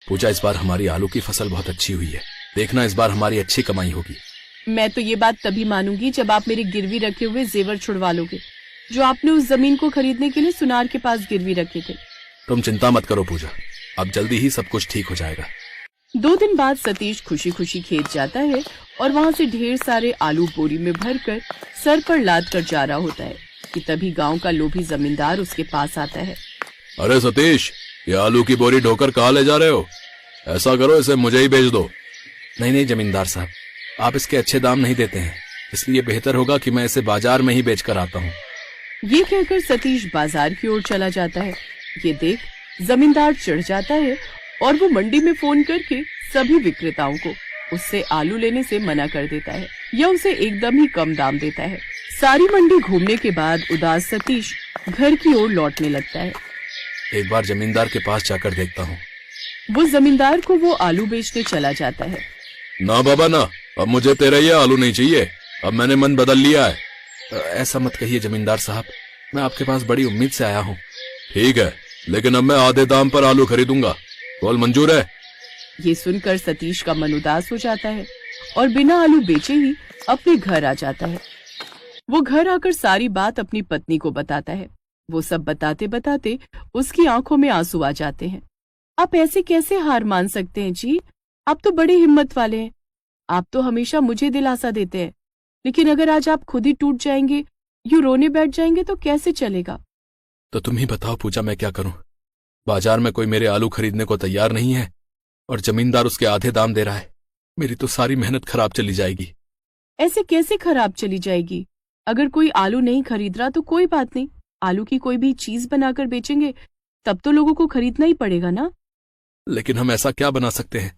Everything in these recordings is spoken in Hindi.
पूजा, इस बार हमारी आलू की फसल बहुत अच्छी हुई है। देखना, इस बार हमारी अच्छी कमाई होगी। मैं तो ये बात तभी मानूंगी जब आप मेरे गिरवी रखे हुए जेवर छुड़वा लोगे, जो आपने उस जमीन को खरीदने के लिए सुनार के पास गिरवी रखे थे। तुम चिंता मत करो पूजा, अब जल्दी ही सब कुछ ठीक हो जाएगा। 2 दिन बाद सतीश खुशी खुशी खेत जाता है और वहाँ से ढेर सारे आलू बोरी में भरकर सर पर लाद कर जा रहा होता है कि तभी गांव का लोभी जमींदार उसके पास आता है। अरे सतीश, ये आलू की बोरी ढोकर कहाँ ले जा रहे हो? ऐसा करो, इसे मुझे ही बेच दो। नहीं नहीं जमींदार साहब, आप इसके अच्छे दाम नहीं देते हैं, इसलिए बेहतर होगा कि मैं इसे बाजार में ही बेच कर आता हूँ। ये कहकर सतीश बाजार की ओर चला जाता है। ये देख जमींदार चिढ़ जाता है और वो मंडी में फोन करके सभी विक्रेताओं को उससे आलू लेने से मना कर देता है या उसे एकदम ही कम दाम देता है। सारी मंडी घूमने के बाद उदास सतीश घर की ओर लौटने लगता है। एक बार जमींदार के पास जाकर देखता हूँ। वो जमींदार को वो आलू बेचने चला जाता है। ना बाबा ना, अब मुझे तेरा ये आलू नहीं चाहिए, अब मैंने मन बदल लिया है। ऐसा मत कहिए जमींदार साहब, मैं आपके पास बड़ी उम्मीद से आया हूँ। ठीक है, लेकिन अब मैं आधे दाम पर आलू खरीदूंगा, बोल मंजूर है? ये सुनकर सतीश का मन उदास हो जाता है और बिना आलू बेचे ही अपने घर आ जाता है। वो घर आकर सारी बात अपनी पत्नी को बताता है। वो सब बताते बताते उसकी आंखों में आंसू आ जाते हैं। आप ऐसे कैसे हार मान सकते हैं जी? आप तो बड़ी हिम्मत वाले हैं। आप तो हमेशा मुझे दिलासा देते हैं, लेकिन अगर आज आप खुद ही टूट जाएंगे, यूं रोने बैठ जाएंगे तो कैसे चलेगा? तो तुम ही बताओ पूजा, मैं क्या करूं? बाजार में कोई मेरे आलू खरीदने को तैयार नहीं है और जमींदार उसके आधे दाम दे रहा है। मेरी तो सारी मेहनत खराब चली जाएगी। ऐसे कैसे खराब चली जाएगी? अगर कोई आलू नहीं खरीद रहा तो कोई बात नहीं, आलू की कोई भी चीज बनाकर बेचेंगे, तब तो लोगों को खरीदना ही पड़ेगा ना। लेकिन हम ऐसा क्या बना सकते हैं?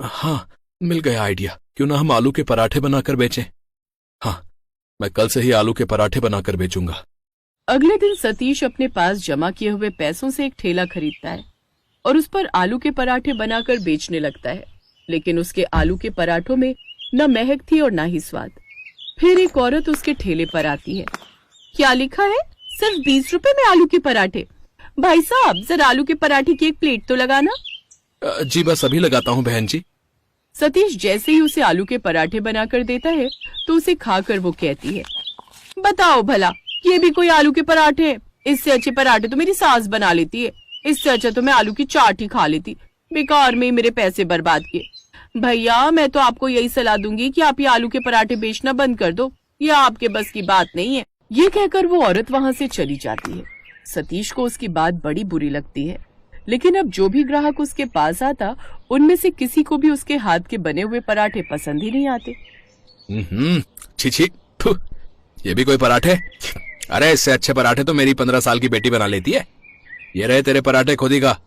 हाँ, मिल गया आइडिया। क्यों ना हम आलू के पराठे बनाकर बेचें? हाँ, मैं कल से ही आलू के पराठे बनाकर बेचूंगा। अगले दिन सतीश अपने पास जमा किए हुए पैसों से एक ठेला खरीदता है और उस पर आलू के पराठे बनाकर बेचने लगता है। लेकिन उसके आलू के पराठों में न महक थी और न ही स्वाद। फिर एक औरत उसके ठेले पर आती है। क्या लिखा है? सिर्फ 20 रुपए में आलू के पराठे। भाई साहब, जरा आलू के पराठे की एक प्लेट तो लगाना। जी बस अभी लगाता हूँ बहन जी। सतीश जैसे ही उसे आलू के पराठे बनाकर देता है तो उसे खाकर वो कहती है, बताओ भला, ये भी कोई आलू के पराठे? इससे अच्छे पराठे तो मेरी सास बना लेती है। इससे अच्छा तो मैं आलू की चाट ही खा लेती। बेकार में मेरे पैसे बर्बाद किए। भैया, मैं तो आपको यही सलाह दूंगी कि आप ये आलू के पराठे बेचना बंद कर दो। ये आपके बस की बात नहीं है। ये कहकर वो औरत वहाँ से चली जाती है। सतीश को उसकी बात बड़ी बुरी लगती है, लेकिन अब जो भी ग्राहक उसके पास आता, उनमें से किसी को भी उसके हाथ के बने हुए पराठे पसंद ही नहीं आते। छी छी, ये भी कोई पराठे? अरे इससे अच्छे पराठे तो मेरी 15 साल की बेटी बना लेती है। ये रहे तेरे पराठे, खुद ही खा,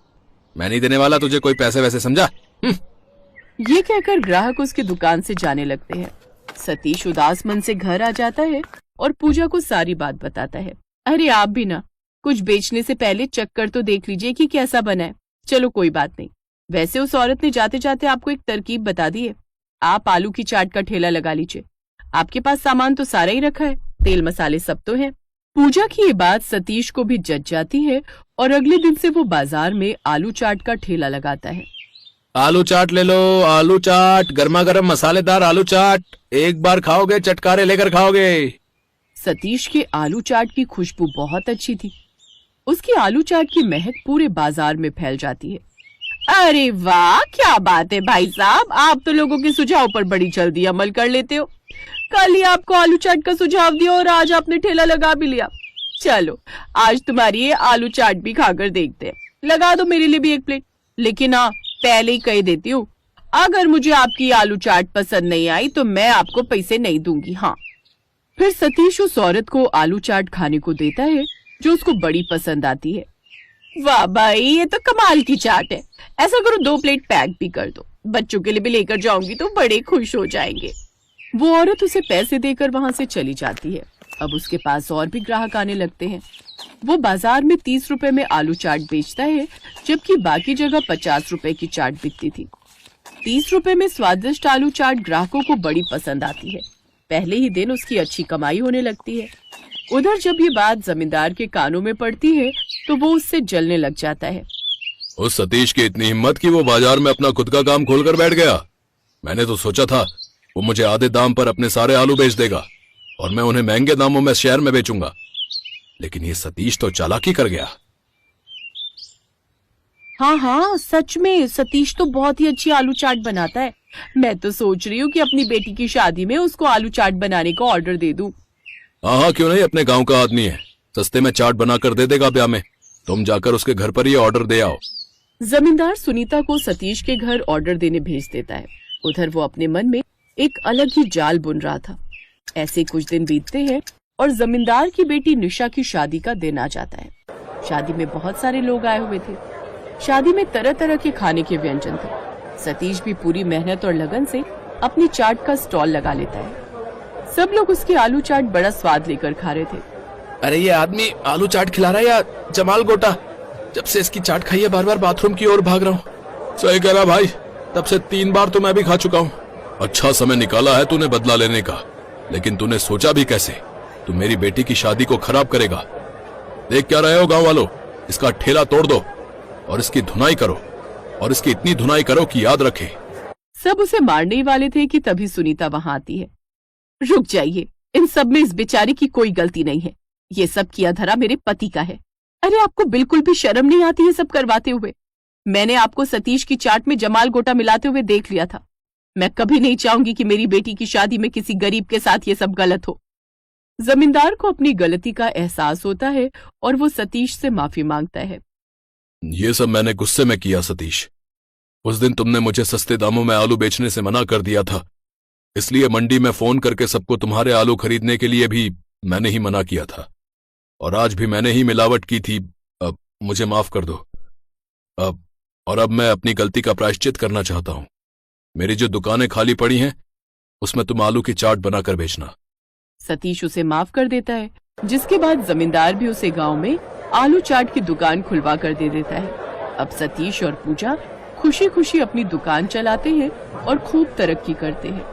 मैं नहीं देने वाला तुझे कोई पैसे वैसे, समझा? ये कहकर ग्राहक उसकी दुकान से जाने लगते हैं। सतीश उदास मन से घर आ जाता है और पूजा को सारी बात बताता है। अरे आप भी ना, कुछ बेचने से पहले चक्कर तो देख लीजिए कि कैसा बना है। चलो कोई बात नहीं। वैसे उस औरत ने जाते जाते आपको एक तरकीब बता दी है। आप आलू की चाट का ठेला लगा लीजिए। आपके पास सामान तो सारा ही रखा है, तेल मसाले सब तो है। पूजा की ये बात सतीश को भी जच जाती है और अगले दिन से वो बाजार में आलू चाट का ठेला लगाता है। आलू चाट ले लो, आलू चाट, गर्मा गर्म मसालेदार आलू चाट, एक बार खाओगे चटकारे लेकर खाओगे। सतीश के आलू चाट की खुशबू बहुत अच्छी थी। उसकी आलू चाट की महक पूरे बाजार में फैल जाती है। अरे वाह, क्या बात है भाई साहब, आप तो लोगों के सुझाव पर बड़ी जल्दी अमल कर लेते हो। कल ही आपको आलू चाट का सुझाव दिया और आज आपने ठेला लगा भी लिया। चलो आज तुम्हारी ये आलू चाट भी खाकर देखते हैं। लगा दो मेरे लिए भी एक प्लेट। लेकिन हाँ, पहले ही कह देती हूँ, अगर मुझे आपकी आलू चाट पसंद नहीं आई तो मैं आपको पैसे नहीं दूंगी। हाँ। फिर सतीश उस औरत को आलू चाट खाने को देता है जो उसको बड़ी पसंद आती है। वाह भाई, ये तो कमाल की चाट है। ऐसा करो 2 प्लेट पैक भी कर दो, बच्चों के लिए भी लेकर जाऊंगी तो बड़े खुश हो जाएंगे। वो औरत उसे पैसे देकर वहाँ से चली जाती है। अब उसके पास और भी ग्राहक आने लगते हैं। वो बाजार में 30 रुपए में आलू चाट बेचता है, जबकि बाकी जगह 50 रुपए की चाट बिकती थी। 30 रुपए में स्वादिष्ट आलू चाट ग्राहकों को बड़ी पसंद आती है। पहले ही दिन उसकी अच्छी कमाई होने लगती है। उधर जब ये बात जमींदार के कानों में पड़ती है तो वो उससे जलने लग जाता है। उस सतीश की इतनी हिम्मत कि वो बाजार में अपना खुद का काम खोलकर बैठ गया। मैंने तो सोचा था वो मुझे आधे दाम पर अपने सारे आलू बेच देगा और मैं उन्हें महंगे दामों में शहर में बेचूंगा, लेकिन ये सतीश तो चालाकी कर गया। हाँ हाँ, सच में सतीश तो बहुत ही अच्छी आलू चाट बनाता है। मैं तो सोच रही हूँ कि अपनी बेटी की शादी में उसको आलू चाट बनाने का ऑर्डर दे दूं। हाँ हाँ, क्यों नहीं, अपने गांव का आदमी है, सस्ते में चाट बनाकर दे देगा ब्याह में। तुम जाकर उसके घर पर ये ऑर्डर दे आओ। जमींदार सुनीता को सतीश के घर ऑर्डर देने भेज देता है। उधर वो अपने मन में एक अलग ही जाल बुन रहा था। ऐसे कुछ दिन बीतते हैं और जमींदार की बेटी निशा की शादी का दिन आ जाता है। शादी में बहुत सारे लोग आए हुए थे। शादी में तरह तरह के खाने के व्यंजन थे। सतीश भी पूरी मेहनत और लगन से अपनी चाट का स्टॉल लगा लेता है। सब लोग उसकी आलू चाट बड़ा स्वाद लेकर खा रहे थे। अरे ये आदमी आलू चाट खिला रहा है या जमाल गोटा? जब से इसकी चाट खाई है बार बार बाथरूम की ओर भाग रहा हूँ। सही कह रहा भाई, तब से 3 बार तो मैं भी खा चुका हूँ। अच्छा समय निकाला है तूने बदला लेने का, लेकिन तूने सोचा भी कैसे? तू मेरी बेटी की शादी को खराब करेगा। देख क्या रहे हो गांव वालों, इसका ठेला तोड़ दो और इसकी धुनाई करो, और इसकी इतनी धुनाई करो कि याद रखे। सब उसे मारने ही वाले थे कि तभी सुनीता वहां आती है। रुक जाइए, इन सब में इस बेचारी की कोई गलती नहीं है। ये सब किया धरा मेरे पति का है। अरे आपको बिल्कुल भी शर्म नहीं आती है सब करवाते हुए? मैंने आपको सतीश की चाट में जमाल गोटा मिलाते हुए देख लिया था। मैं कभी नहीं चाहूंगी कि मेरी बेटी की शादी में किसी गरीब के साथ ये सब गलत हो। जमींदार को अपनी गलती का एहसास होता है और वो सतीश से माफी मांगता है। ये सब मैंने गुस्से में किया सतीश। उस दिन तुमने मुझे सस्ते दामों में आलू बेचने से मना कर दिया था, इसलिए मंडी में फोन करके सबको तुम्हारे आलू खरीदने के लिए भी मैंने ही मना किया था, और आज भी मैंने ही मिलावट की थी। अब मुझे माफ कर दो। अब मैं अपनी गलती का प्रायश्चित करना चाहता हूं। मेरी जो दुकानें खाली पड़ी हैं उसमें तुम आलू की चाट बनाकर बेचना। सतीश उसे माफ कर देता है, जिसके बाद जमींदार भी उसे गांव में आलू चाट की दुकान खुलवा कर दे देता है। अब सतीश और पूजा खुशी खुशी अपनी दुकान चलाते हैं और खूब तरक्की करते हैं।